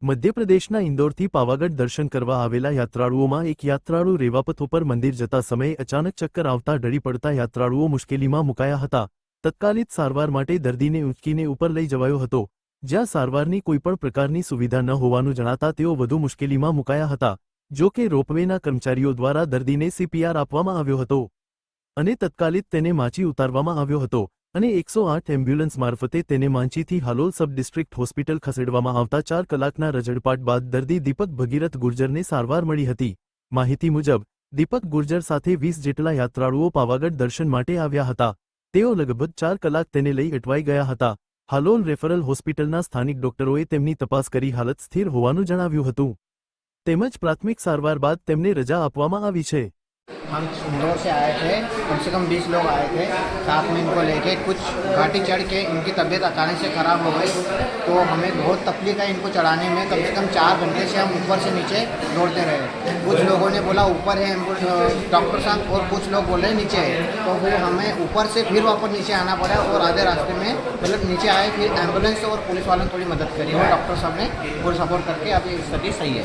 મધ્યપ્રદેશના ઇન્દોરથી પાવાગઢ દર્શન કરવા આવેલા યાત્રાળુઓમાં એક યાત્રાળુ રેવાપથ ઉપર મંદિર જતા સમયે અચાનક ચક્કર આવતા ડરી પડતા યાત્રાળુઓ મુશ્કેલીમાં મુકાયા હતા। તત્કાલિત સારવાર માટે દર્દીને ઊંચકીને ઉપર લઈ જવાયો હતો, જ્યાં સારવારની કોઈપણ પ્રકારની સુવિધા ન હોવાનું જણાતા તેઓ વધુ મુશ્કેલીમાં મુકાયા હતા। જો કે રોપવેના કર્મચારીઓ દ્વારા દર્દીને CPR આપવામાં આવ્યો હતો અને તત્કાલિત તેને માંચી ઉતારવામાં આવ્યો હતો અને 108 એમ્બ્યુલન્સ મારફતે તેને માંચીથી હાલોલ સબ ડિસ્ટ્રિક્ટ હોસ્પિટલ ખસેડવામાં આવતા 4 કલાકના રજડપાટ બાદ દર્દી દીપક ભગીરથ ગુર્જરને સારવાર મળી હતી। માહિતી મુજબ દીપક ગુર્જર સાથે 20 જેટલા યાત્રાળુઓ પાવાગઢ દર્શન માટે આવ્યા હતા। તેઓ લગભગ 4 કલાક તેને લઈ અટવાઈ ગયા હતા। હાલોલ રેફરલ હોસ્પિટલના સ્થાનિક ડોક્ટરોએ તેમની તપાસ કરી હાલત સ્થિર હોવાનું જણાવ્યું હતું, તેમજ પ્રાથમિક સારવાર બાદ તેમને રજા આપવામાં આવી છે। हम इंदौर से आए थे, कम से कम 20 लोग आए थे, साथ में इनको लेके कुछ घाटी चढ़ के इनकी तबीयत अचानक से ख़राब हो गई, तो हमें बहुत तकलीफ है इनको चढ़ाने में। कम से कम 4 घंटे से हम ऊपर से नीचे दौड़ते रहे। कुछ लोगों ने बोला ऊपर है डॉक्टर साहब, और कुछ लोग बोल रहे नीचे है, तो फिर हमें ऊपर से फिर वापस नीचे आना पड़ा और आधे रास्ते में मतलब नीचे आए, फिर एम्बुलेंस और पुलिस वालों ने थोड़ी मदद करी और डॉक्टर साहब ने फुल सपोर्ट करके अभी स्थिति सही है।